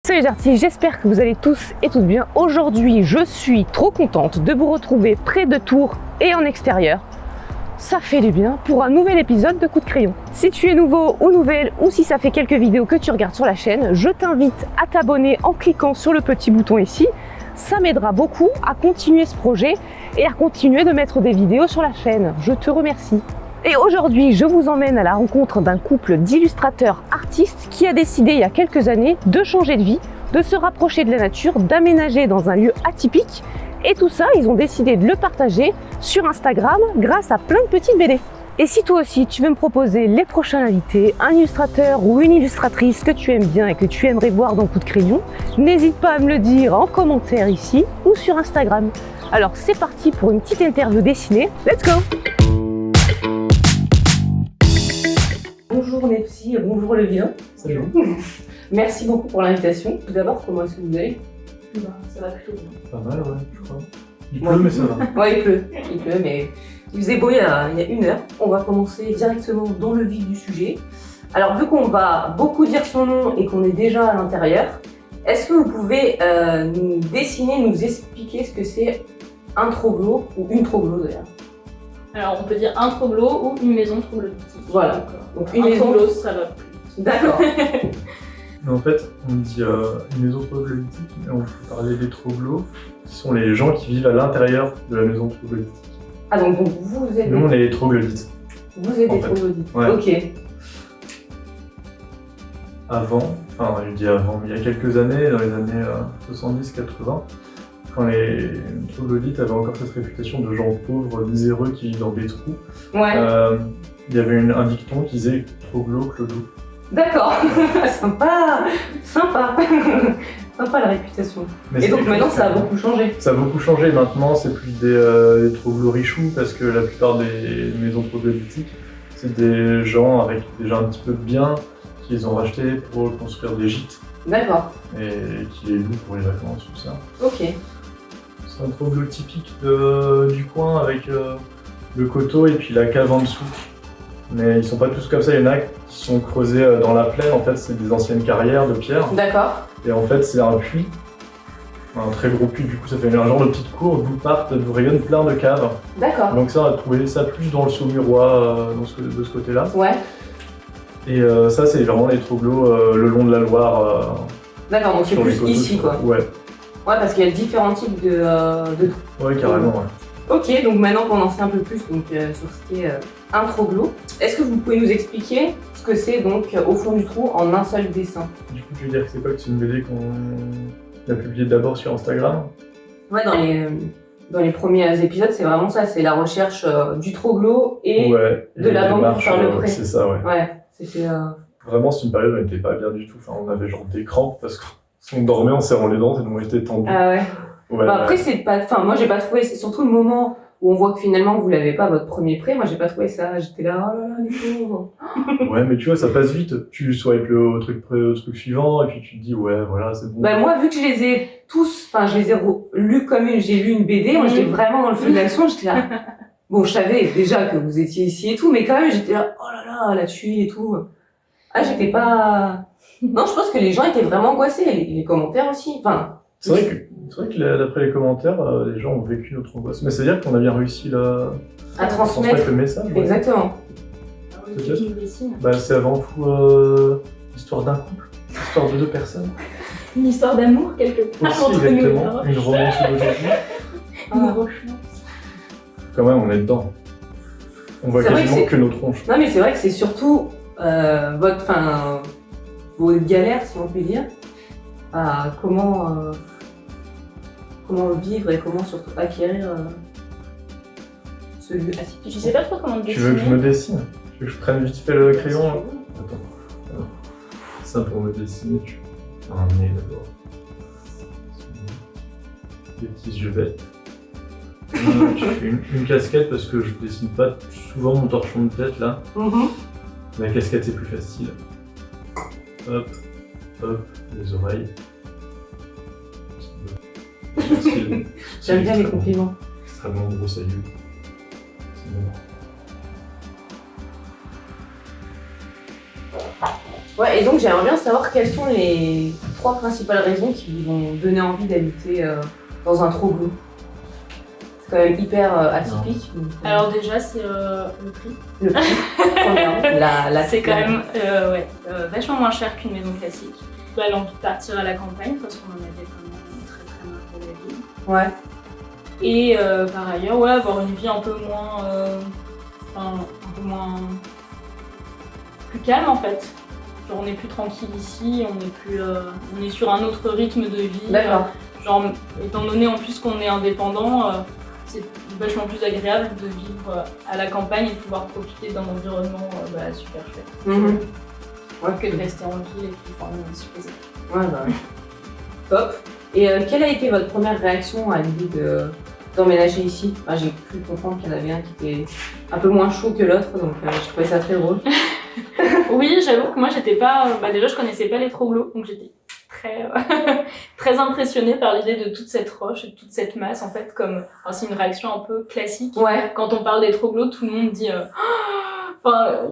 Salut les artistes, j'espère que vous allez tous et toutes bien. Aujourd'hui, je suis trop contente de vous retrouver près de Tours et en extérieur. Ça fait du bien pour un nouvel épisode de Coup de Crayon. Si tu es nouveau ou nouvelle, ou si ça fait quelques vidéos que tu regardes sur la chaîne, je t'invite à t'abonner en cliquant sur le petit bouton ici. Ça m'aidera beaucoup à continuer ce projet et à continuer de mettre des vidéos sur la chaîne. Je te remercie. Et aujourd'hui, je vous emmène à la rencontre d'un couple d'illustrateurs artistes qui a décidé il y a quelques années de changer de vie, de se rapprocher de la nature, d'aménager dans un lieu atypique. Et tout ça, ils ont décidé de le partager sur Instagram grâce à plein de petites BD. Et si toi aussi, tu veux me proposer les prochains invités, un illustrateur ou une illustratrice que tu aimes bien et que tu aimerais voir dans Coup de Crayon, n'hésite pas à me le dire en commentaire ici ou sur Instagram. Alors c'est parti pour une petite interview dessinée. Let's go! Bonjour Nepsi et bonjour le vilain. Salut. Merci beaucoup pour l'invitation. Tout d'abord, comment est-ce que vous allez? Ça va plutôt bien. Pas mal, ouais, je crois. Il pleut, mais ça va. Ouais, il pleut, mais il faisait beau il y a une heure. On va commencer directement dans le vif du sujet. Alors, vu qu'on va beaucoup dire son nom et qu'on est déjà à l'intérieur, est-ce que vous pouvez nous dessiner, nous expliquer ce que c'est un troglo ou une troglo d'ailleurs? Alors, on peut dire un troglo ou une maison troglodytique. Voilà. Donc, une un maison troglo, ça va plus. D'accord. Mais en fait, on dit une maison troglodytique, mais on peut parler des troglos, qui sont les gens qui vivent à l'intérieur de la maison troglodytique. Ah, donc vous êtes. Nous, on est les troglodytes. Vous êtes en des fait. troglodytes. Ouais. Ok. Avant, enfin, je dis avant, mais il y a quelques années, dans les années 70-80, quand les troglodytes avaient encore cette réputation de gens pauvres, miséreux, qui vivent dans des trous, Ouais. il y avait un dicton qui disait « troglo, clodo ». D'accord. Sympa. Sympa. Sympa la réputation. Mais Et donc c'était maintenant, plus ça a que- beaucoup changé. Ça a beaucoup changé maintenant, c'est plus des troglos richoux parce que la plupart des maisons troglodytiques, c'est des gens avec déjà un petit peu de biens qu'ils ont rachetés pour construire des gîtes D'accord. et qui les louent pour les vacances, tout ça. Ok. C'est un troglo typique du coin avec le coteau et puis la cave en dessous. Mais ils sont pas tous comme ça, il y en a qui sont creusés dans la plaine, en fait c'est des anciennes carrières de pierre. D'accord. Et en fait, c'est un puits, un très gros puits, du coup ça fait un genre de petite cour d'où rayonnent plein de caves. D'accord. Donc ça, on a trouvé ça plus dans le Saumurois, de ce côté-là. Ouais. Et ça, c'est vraiment les troglos le long de la Loire. D'accord, donc c'est sur les plus coteaux, ici quoi. Ouais, Ouais, parce qu'il y a différents types de trous. ouais, carrément, ouais. Ok, donc maintenant qu'on en sait un peu plus donc, sur ce qui est un troglo, est-ce que vous pouvez nous expliquer ce que c'est donc au fond du trou en un seul dessin? Du coup, tu veux dire que c'est quoi que c'est une BD qu'on a publiée d'abord sur Instagram? Ouais, dans les premiers épisodes, c'est vraiment ça, c'est la recherche du troglo et Ouais, de la banque pour faire le prêt. C'est ça, ouais. Ouais, c'était... Vraiment, c'est une période où on n'était pas bien du tout. Enfin, on avait genre des crampes parce qu'on dormait en serrant les dents tellement on était tendu. Ah ouais. Ouais, Bah, après, c'est pas... Enfin, moi, j'ai pas trouvé... C'est surtout le moment où on voit que finalement, vous l'avez pas, votre premier prêt. Moi, j'ai pas trouvé ça. J'étais là, oh là là, les pauvres. Ouais, mais tu vois, ça passe vite. Tu swipes au truc suivant et puis tu te dis, ouais, voilà, c'est bon. Bah, moi, vu que je les ai tous... Enfin, je les ai lus comme j'ai lu une BD. Moi, j'étais vraiment dans le feu de l'action. J'étais là... Bon, je savais déjà que vous étiez ici et tout, mais quand même, j'étais là, oh là là, la tuile et tout. Ah, j'étais pas... Non, je pense que les gens étaient vraiment angoissés. Les commentaires aussi. Enfin... C'est vrai que d'après les commentaires, les gens ont vécu notre angoisse. Mais c'est-à-dire qu'on a bien réussi là, à transmettre. le message. Ouais. Exactement. Ah oui, c'est une dessine. Bah, c'est avant tout l'histoire d'un couple, l'histoire de deux personnes. Une histoire d'amour quelque part Aussi, entre nous. exactement, une romance d'aujourd'hui. Une Ah. romance. Quand même, on est dedans. On voit C'est vrai quasiment que que nos tronches. Non, mais c'est vrai que c'est surtout vos galères, si on peut dire, à comment vivre et comment surtout acquérir ce lieu atypique. Je sais pas trop comment Tu veux que je me dessine? Tu veux que je prenne vite fait le crayon? dessiner. Attends. Ça pour me dessiner, tu fais un nez d'abord. Des petits yeux bêtes. Tu fais une casquette parce que je dessine pas souvent mon torchon de tête là. La casquette c'est plus facile. Hop, hop, les oreilles. J'aime bien les compliments. Extrêmement broussailleux. C'est bon. Ouais, et donc j'aimerais bien savoir quels sont les 3 principales raisons qui vous ont donné envie d'habiter dans un troglou. C'est quand même hyper atypique. Donc, Alors déjà, c'est le prix. le prix, premièrement, C'est quand même vachement moins cher qu'une maison classique. Elle a envie de partir à la campagne parce qu'on en avait quand même très très marre de la ville. Ouais. Et par ailleurs, avoir une vie un peu moins, plus calme en fait. Genre on est plus tranquille ici, on est sur un autre rythme de vie. D'accord. Genre étant donné en plus qu'on est indépendant, c'est vachement plus agréable de vivre à la campagne et de pouvoir profiter d'un environnement super chouette. Ouais, Que de rester en ville et puis se poser. Ouais, bah ouais. Top. Et quelle a été votre première réaction à l'idée d'emménager ici? J'ai cru comprendre qu'il y en avait un qui était un peu moins chaud que l'autre, donc je trouvais ça très drôle. Oui, j'avoue que moi j'étais pas. Déjà je connaissais pas les troglos, donc j'étais très impressionnée par l'idée de toute cette roche et de toute cette masse en fait. C'est une réaction un peu classique. Ouais. Quand on parle des troglos, tout le monde dit.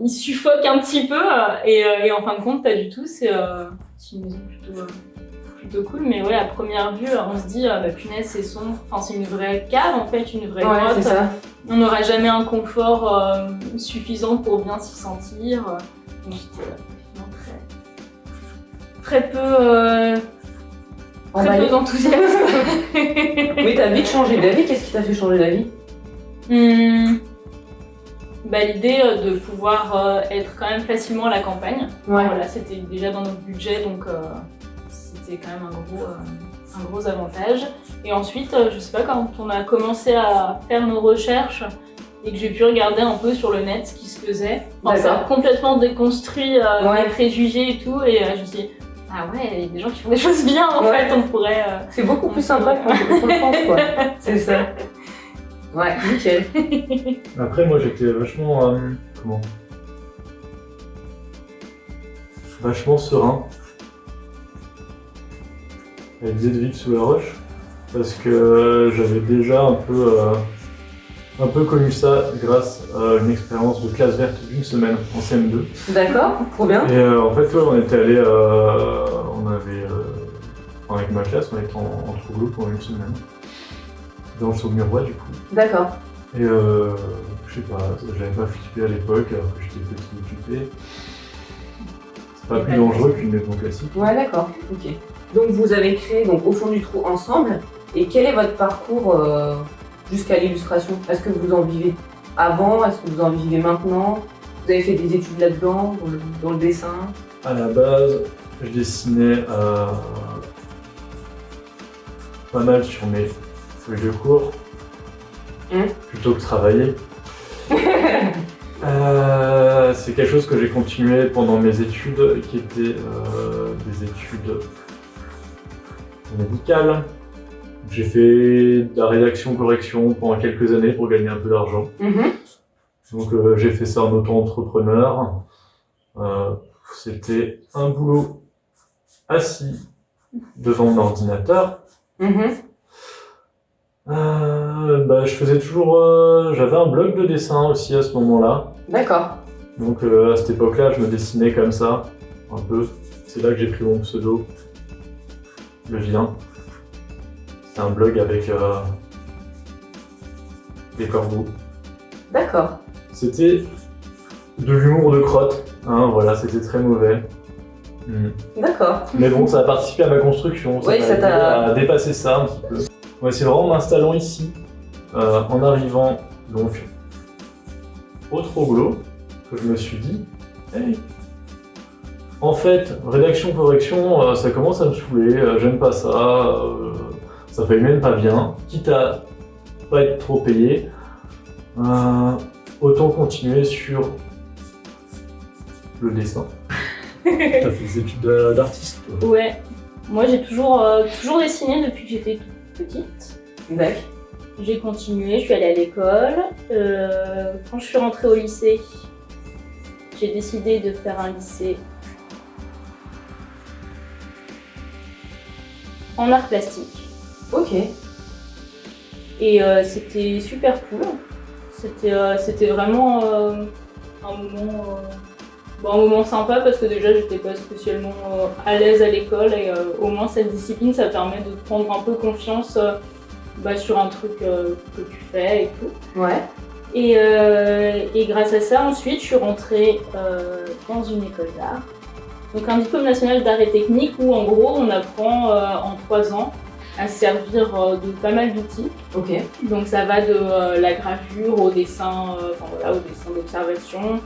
Il suffoque un petit peu et en fin de compte, pas du tout. C'est une maison plutôt cool, mais ouais, à première vue, on se dit, punaise, c'est sombre. C'est une vraie cave en fait, une vraie grotte. C'est ça. On n'aura jamais un confort suffisant pour bien s'y sentir. Donc j'étais très peu enthousiaste. Mais t'as vite changé d'avis. Qu'est-ce qui t'a fait changer d'avis? L'idée de pouvoir être quand même facilement à la campagne. Ouais. Voilà, c'était déjà dans notre budget, donc c'était quand même un gros avantage. Et ensuite, je sais pas, quand on a commencé à faire nos recherches et que j'ai pu regarder un peu sur le net ce qui se faisait, ça a complètement déconstruit mes préjugés et tout, et je me suis dit, ah ouais, il y a des gens qui font des choses bien en fait, on pourrait... C'est beaucoup plus sympa qu'on le pense, quoi. C'est ça. Ouais, nickel. Après, moi j'étais vachement. Vachement serein à l'idée de vivre sous la roche, parce que j'avais déjà un peu connu ça grâce à une expérience de classe verte d'une semaine en CM2. D'accord, trop bien. Et en fait, on était allé. Avec ma classe, on était en troglou pendant une semaine. Dans le Saumurois du coup. D'accord. Et je sais pas, j'avais pas flippé à l'époque alors que j'étais petit occupé. C'est pas plus dangereux qu'une maison classique. Ouais, d'accord, ok. Donc vous avez créé Au fond du trou ensemble. Et quel est votre parcours jusqu'à l'illustration? Est-ce que vous en vivez avant? Est-ce que vous en vivez maintenant? Vous avez fait des études là-dedans, dans le dessin? À la base, je dessinais pas mal sur mes feuilles de cours, plutôt que travailler. C'est quelque chose que j'ai continué pendant mes études, qui étaient des études médicales. J'ai fait de la rédaction-correction pendant quelques années pour gagner un peu d'argent. Donc j'ai fait ça en auto-entrepreneur. C'était un boulot assis devant mon ordinateur. Je faisais toujours... j'avais un blog de dessin aussi à ce moment-là. D'accord. Donc à cette époque-là, je me dessinais comme ça, un peu. C'est là que j'ai pris mon pseudo, le Vilain. C'est un blog avec des corbeaux. D'accord. C'était de l'humour de crotte, voilà, c'était très mauvais. D'accord. Mais bon, ça a participé à ma construction, ça m'a aidé à dépasser ça un petit peu. Ouais, c'est vraiment en m'installant ici, en arrivant donc au Troglo, que je me suis dit, hey, en fait, rédaction-correction, ça commence à me saouler, j'aime pas ça, ça paye même pas bien, quitte à pas être trop payé, autant continuer sur le dessin. T'as fait des études d'artiste, toi? Ouais, moi j'ai toujours dessiné depuis que j'étais toute petite. D'accord. J'ai continué, je suis allée à l'école. Quand je suis rentrée au lycée, j'ai décidé de faire un lycée en art plastique. Ok. Et c'était super cool. C'était vraiment un moment un moment sympa parce que déjà j'étais pas spécialement à l'aise à l'école et au moins cette discipline ça permet de prendre un peu confiance sur un truc que tu fais et tout. Ouais. Et grâce à ça ensuite je suis rentrée dans une école d'art. Donc un diplôme national d'art et technique où en gros on apprend en 3 ans à se servir de pas mal d'outils. Ok. Donc ça va de la gravure au dessin, au dessin d'observation,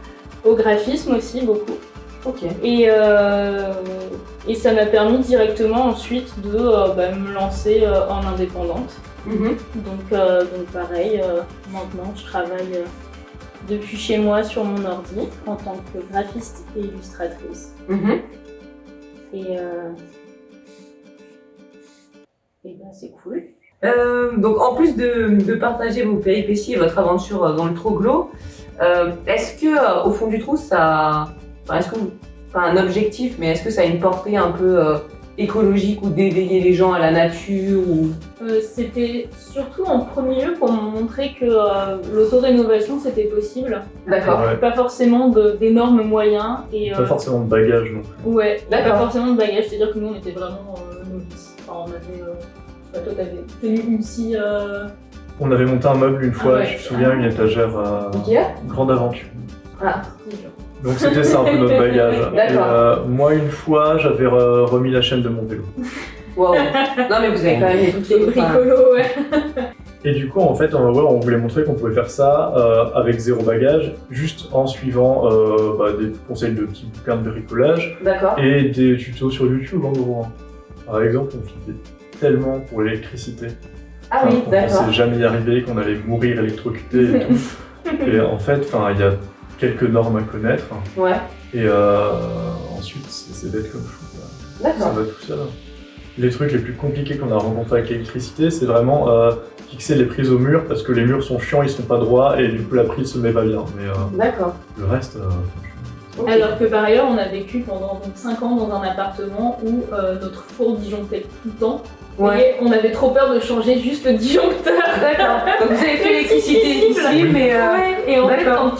au graphisme aussi beaucoup. Ok. Et ça m'a permis directement ensuite de me lancer en indépendante. Donc pareil, maintenant je travaille depuis chez moi sur mon ordi en tant que graphiste et illustratrice. Et c'est cool. Donc en plus de partager vos péripéties et votre aventure dans le troglo, est-ce que au fond du trou ça, est-ce que pas un objectif, mais est-ce que ça a une portée un peu écologique ou d'éveiller les gens à la nature ou... C'était surtout en premier lieu pour me montrer que l'autorénovation c'était possible. D'accord. Ouais. Pas forcément d'énormes moyens et Pas forcément de bagages non plus. ouais, D'accord. pas forcément de bagages, c'est-à-dire que nous on était vraiment novices. Enfin, on avait, je sais pas, toi t'avais tenu une scie. On avait monté un meuble une fois, Ah ouais. je me souviens, une étagère Ikea. grande aventure. Ah. Donc c'était ça un peu notre bagage. D'accord. Et, moi une fois j'avais remis la chaîne de mon vélo. Wow. Non mais vous avez quand même des trucs C'est bricolo, ouais. Et du coup en fait on voulait montrer qu'on pouvait faire ça avec zéro bagage, juste en suivant des conseils de petits bouquins de bricolage D'accord. et des tutos sur YouTube en gros. Par exemple on flippait tellement pour l'électricité. Ah oui, On d'accord. pensait jamais y arriver, qu'on allait mourir électrocuté et tout. Et en fait il y a quelques normes à connaître. Ouais. Et ensuite, c'est bête comme chou. Ça D'accord. va tout seul. Les trucs les plus compliqués qu'on a rencontrés avec l'électricité, c'est vraiment fixer les prises au mur, parce que les murs sont chiants, ils sont pas droits, et du coup la prise se met pas bien. Mais D'accord. le reste, Ok. Alors que par ailleurs, on a vécu pendant 5 ans dans un appartement où notre four disjonctait tout le temps. Ouais. Et on avait trop peur de changer juste le disjoncteur. D'accord. Donc vous avez fait l'électricité ici, Oui. mais Ouais. Et en fait, d'accord.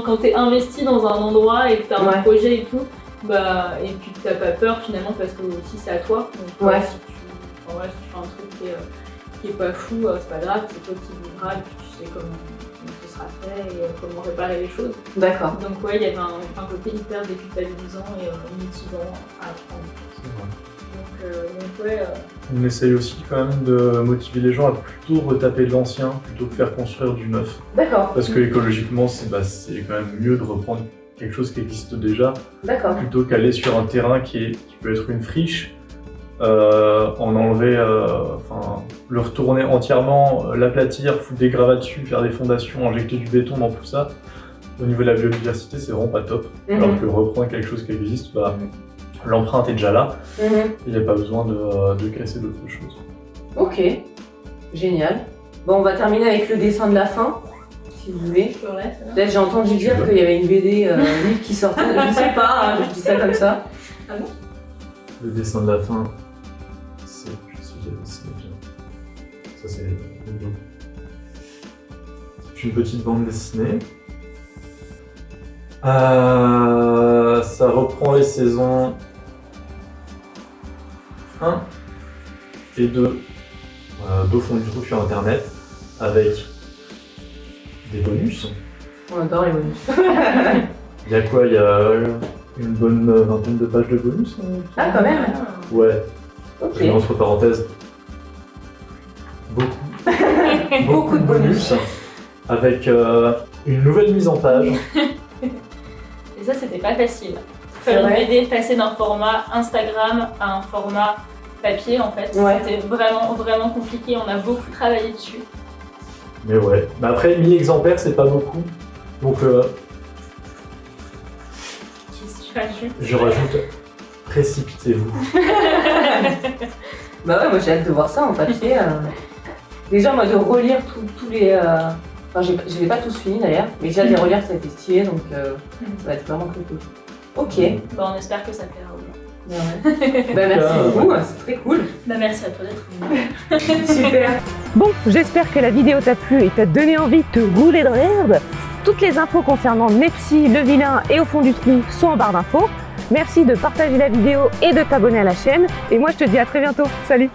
quand t'es investi dans un endroit et que t'as Ouais. un projet et tout, et puis que t'as pas peur finalement parce que aussi c'est à toi. Donc Ouais. si tu fais un truc qui est pas fou, c'est pas grave, c'est toi qui vivras et puis tu sais comment ce sera fait et comment réparer les choses. D'accord. Donc ouais, il y avait un côté hyper déculpabilisant et motivant à apprendre. c'est vrai. Donc ouais, On essaye aussi quand même de motiver les gens à plutôt retaper de l'ancien, plutôt que faire construire du neuf. D'accord. Parce que écologiquement, c'est quand même mieux de reprendre quelque chose qui existe déjà, D'accord. plutôt qu'aller sur un terrain qui peut être une friche, en enlever, le retourner entièrement, l'aplatir, foutre des gravats dessus, faire des fondations, injecter du béton dans tout ça. Au niveau de la biodiversité, c'est vraiment pas top. Alors que reprendre quelque chose qui existe, l'empreinte est déjà là, il n'y a pas besoin de casser d'autres choses. Ok. Génial. Bon, on va terminer avec le dessin de la fin, si vous voulez. je ferais ça. Peut-être j'ai entendu dire qu'il y avait une BD livre qui sortait, je sais pas, hein, je dis ça comme ça. Le dessin de la fin, c'est... Je sais que j'ai dessiné bien. Ça, c'est le dos. C'est une petite bande dessinée. Ça reprend les saisons 1 et 2 d'Au fond du trou sur internet avec des bonus. On adore les bonus. Il y a quoi? Il y a une bonne vingtaine de pages de bonus. Ah, quand même. Ouais, Ok. j'ai mis entre parenthèses beaucoup. Beaucoup de bonus. Avec une nouvelle mise en page. Et ça, c'était pas facile. C'est Faire une vrai. BD passer d'un format Instagram à un format papier, en fait, Ouais. c'était vraiment, vraiment compliqué. On a beaucoup travaillé dessus. Mais ouais. Mais après, 1000 exemplaires, c'est pas beaucoup. Donc Qu'est-ce que tu rajoutes? je rajoute précipitez-vous. Bah ouais, moi j'ai hâte de voir ça en papier. Déjà, moi, de relire tous les... Enfin, je l'ai pas tous fini d'ailleurs, mais déjà de les relire, ça a été stylé, donc ça va être vraiment cool. Ok. Bah, on espère que ça plaira aux gens. Bah, ouais. Bah, merci beaucoup, c'est très cool. Bah, merci à toi d'être venu. Super. Bon, j'espère que la vidéo t'a plu et t'a donné envie de te rouler dans l'herbe. Toutes les infos concernant Nepsy, le vilain et Au fond du trou sont en barre d'infos. Merci de partager la vidéo et de t'abonner à la chaîne. Et moi, je te dis à très bientôt. Salut!